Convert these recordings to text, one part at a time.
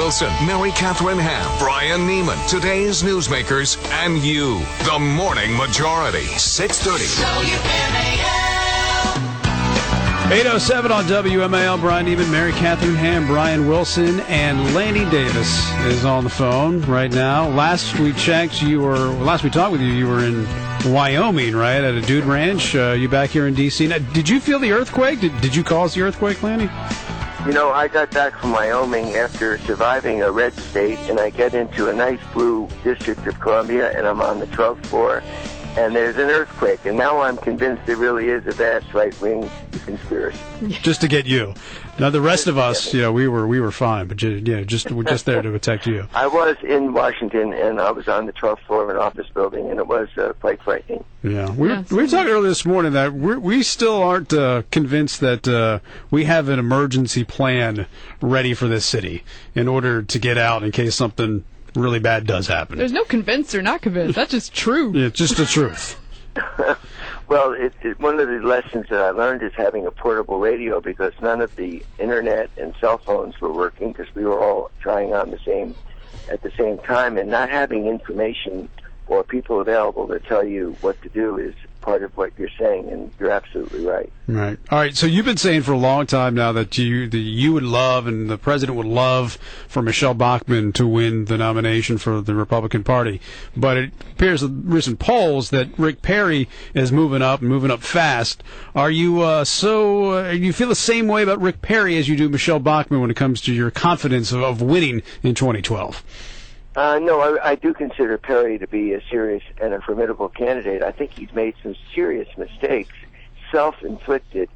Wilson, Mary Catherine Ham, Brian Neiman, today's newsmakers, and you. The Morning Majority, 630. WMAL. 8:07 on WMAL. Brian Neiman, Mary Catherine Ham, Brian Wilson, and Lanny Davis is on the phone right now. Last we talked with you, you were in Wyoming, right, at a dude ranch. You back here in D.C. Now, did you feel the earthquake? Did you cause the earthquake, Lanny? You know, I got back from Wyoming after surviving a red state, and I get into a nice blue District of Columbia, and I'm on the 12th floor, and there's an earthquake, and now I'm convinced there really is a vast right-wing conspiracy. Just to get you. Now the rest of us, we were fine, but we're just there to protect you. I was in Washington, and I was on the 12th floor of an office building, and it was quite frightening. Yeah, we were talking earlier this morning that we still aren't convinced that we have an emergency plan ready for this city in order to get out in case something really bad does happen. There's no convinced or not convinced. That's just true. Yeah, it's just the truth. Well, one of the lessons that I learned is having a portable radio, because none of the internet and cell phones were working because we were all trying on at the same time, and not having information or people available to tell you what to do is part of what you're saying, and you're absolutely right. Right. All right. So you've been saying for a long time now that you would love, and the president would love, for Michelle Bachmann to win the nomination for the Republican Party. But it appears in recent polls that Rick Perry is moving up fast. Are you you feel the same way about Rick Perry as you do Michelle Bachmann when it comes to your confidence of winning in 2012? No, I do consider Perry to be a serious and a formidable candidate. I think he's made some serious mistakes, self-inflicted,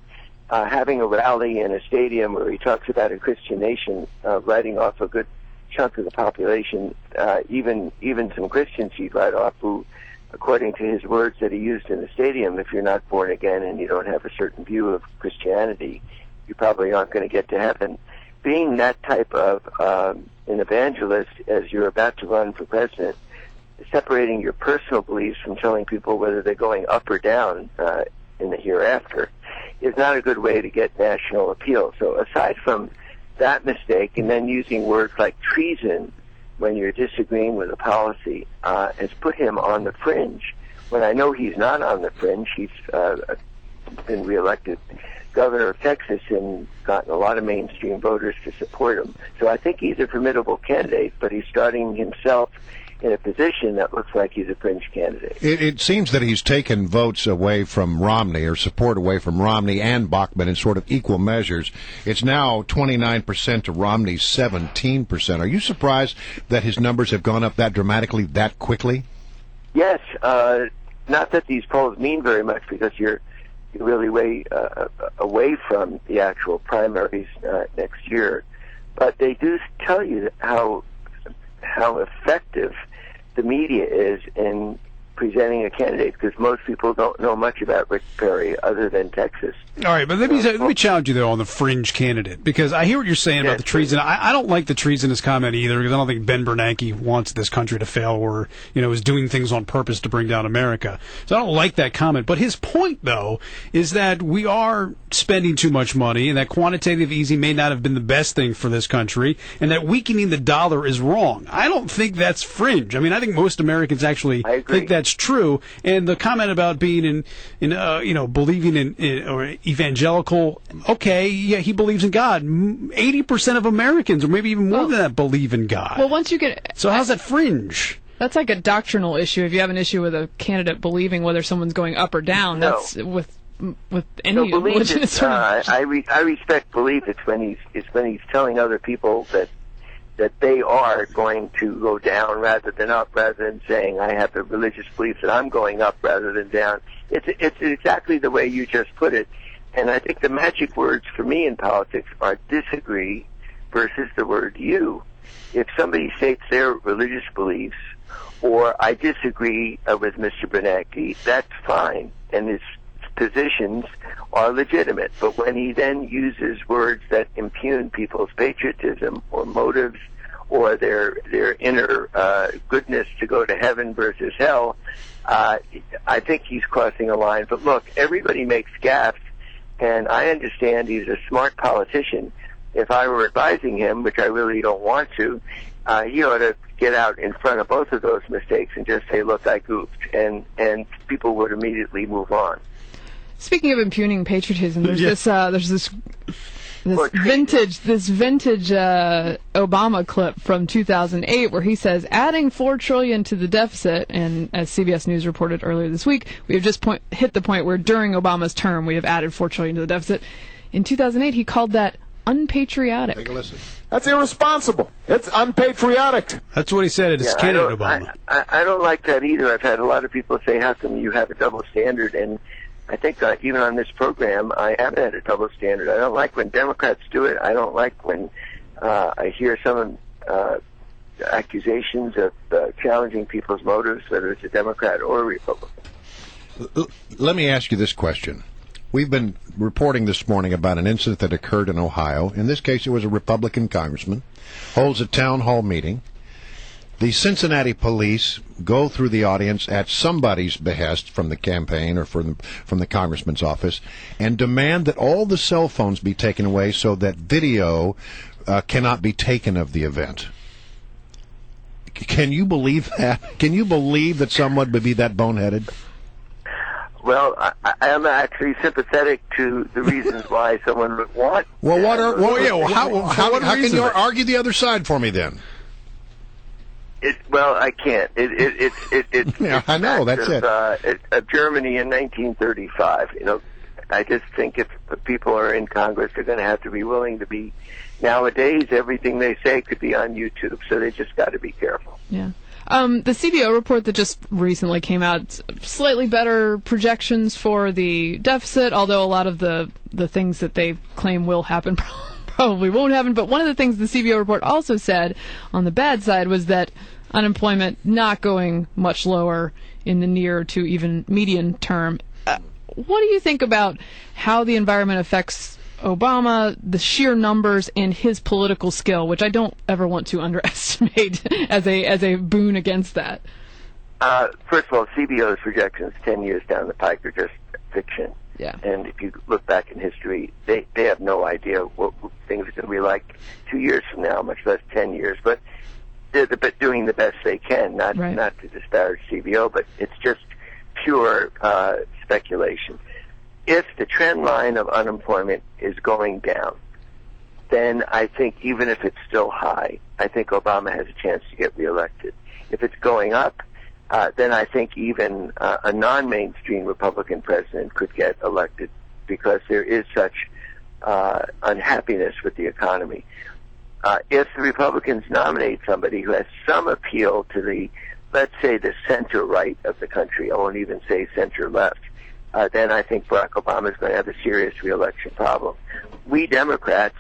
having a rally in a stadium where he talks about a Christian nation, writing off a good chunk of the population, even some Christians he'd write off who, according to his words that he used in the stadium, if you're not born again and you don't have a certain view of Christianity, you probably aren't going to get to heaven. Being that type of an evangelist as you're about to run for president, separating your personal beliefs from telling people whether they're going up or down in the hereafter, is not a good way to get national appeal. So aside from that mistake, and then using words like treason when you're disagreeing with a policy, has put him on the fringe. When I know he's not on the fringe, he's been reelected governor of Texas and gotten a lot of mainstream voters to support him. So I think he's a formidable candidate, but he's starting himself in a position that looks like he's a fringe candidate. It seems that he's taken votes away from Romney, or support away from Romney and Bachmann in sort of equal measures. It's now 29% to Romney's 17%. Are you surprised that his numbers have gone up that dramatically, that quickly? Yes. Not that these polls mean very much, because you're really way away from the actual primaries next year, but they do tell you how effective the media is in presenting a candidate, because most people don't know much about Rick Perry other than Texas. All right, but let me challenge you, though, on the fringe candidate, because I hear what you're saying about the treason. I don't like the treasonous comment either, because I don't think Ben Bernanke wants this country to fail, or is doing things on purpose to bring down America. So I don't like that comment. But his point, though, is that we are spending too much money, and that quantitative easing may not have been the best thing for this country, and that weakening the dollar is wrong. I don't think that's fringe. I mean, I think most Americans actually think that's true. And the comment about being believing in or evangelical, okay, yeah, he believes in God. 80% of Americans, or maybe even more than that, believe in God. Well, once you get... So how's that fringe? That's like a doctrinal issue. If you have an issue with a candidate believing whether someone's going up or down, that's with any religion. I respect belief. It's when he's telling other people that they are going to go down rather than up, rather than saying, I have the religious belief that I'm going up rather than down. It's exactly the way you just put it. And I think the magic words for me in politics are disagree versus the word you. If somebody states their religious beliefs, or I disagree with Mr. Bernanke, that's fine, and his positions are legitimate. But when he then uses words that impugn people's patriotism or motives or their inner goodness to go to heaven versus hell, I think he's crossing a line. But look, everybody makes gaffes, and I understand he's a smart politician, if I were advising him, which I really don't want to, he ought to get out in front of both of those mistakes and just say, look, I goofed, and people would immediately move on. Speaking of impugning patriotism, there's this vintage Obama clip from 2008 where he says, adding $4 trillion to the deficit, and as CBS News reported earlier this week, we have just hit the point where during Obama's term we have added $4 trillion to the deficit. In 2008, he called that unpatriotic. Take a listen. That's irresponsible. It's unpatriotic. That's what he said at his candidate, Obama. I don't like that either. I've had a lot of people say, how come you have a double standard? And I think even on this program, I haven't had a double standard. I don't like when Democrats do it. I don't like when I hear some accusations of challenging people's motives, whether it's a Democrat or a Republican. Let me ask you this question. We've been reporting this morning about an incident that occurred in Ohio. In this case, it was a Republican congressman, holds a town hall meeting. The Cincinnati police go through the audience at somebody's behest from the campaign or from the congressman's office and demand that all the cell phones be taken away so that video cannot be taken of the event. Can you believe that? Can you believe that someone would be that boneheaded? Well, I am actually sympathetic to the reasons why someone would want. Well, how can you argue the other side for me then? I can't. It's I know, that's it. Of Germany in 1935. I just think if the people are in Congress, they're going to have to be willing to be. Nowadays, everything they say could be on YouTube, so they just got to be careful. Yeah. The CBO report that just recently came out, slightly better projections for the deficit, although a lot of the things that they claim will happen probably won't happen. But one of the things the CBO report also said on the bad side was that unemployment not going much lower in the near to even median term. What do you think about how the environment affects Obama, the sheer numbers, and his political skill, which I don't ever want to underestimate as a boon against that? First of all, CBO's projections 10 years down the pike are just fiction. Yeah. And if you look back in history, they have no idea what things are going to be like 2 years from now, much less 10 years. But they're doing the best they can, not to disparage CBO, but it's just pure speculation. If the trend line of unemployment is going down, then I think even if it's still high, I think Obama has a chance to get reelected. If it's going up, then I think even a non-mainstream Republican president could get elected because there is such unhappiness with the economy. If the Republicans nominate somebody who has some appeal to the, let's say, the center-right of the country, I won't even say center-left, then I think Barack Obama is going to have a serious reelection problem. We Democrats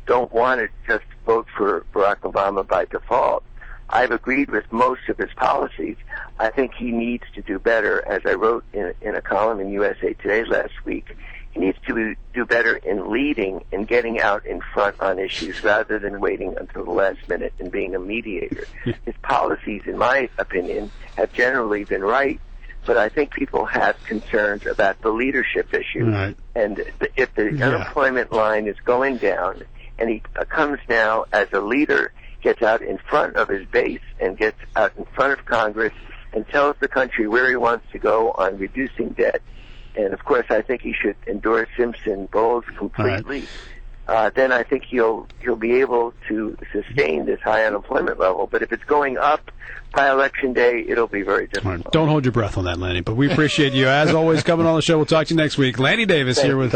don't want to just vote for Barack Obama by default. I've agreed with most of his policies. I think he needs to do better, as I wrote in a column in USA Today last week. He needs to do better in leading and getting out in front on issues rather than waiting until the last minute and being a mediator. His policies, in my opinion, have generally been right, but I think people have concerns about the leadership issue. Right. And if the unemployment line is going down and he comes now as a leader, gets out in front of his base and gets out in front of Congress and tells the country where he wants to go on reducing debt, and of course I think he should endorse Simpson-Bowles completely, then I think he'll be able to sustain this high unemployment level. But if it's going up by Election Day, it'll be very difficult. Right. Don't hold your breath on that, Lanny, but we appreciate you, as always, coming on the show. We'll talk to you next week. Lanny Davis here with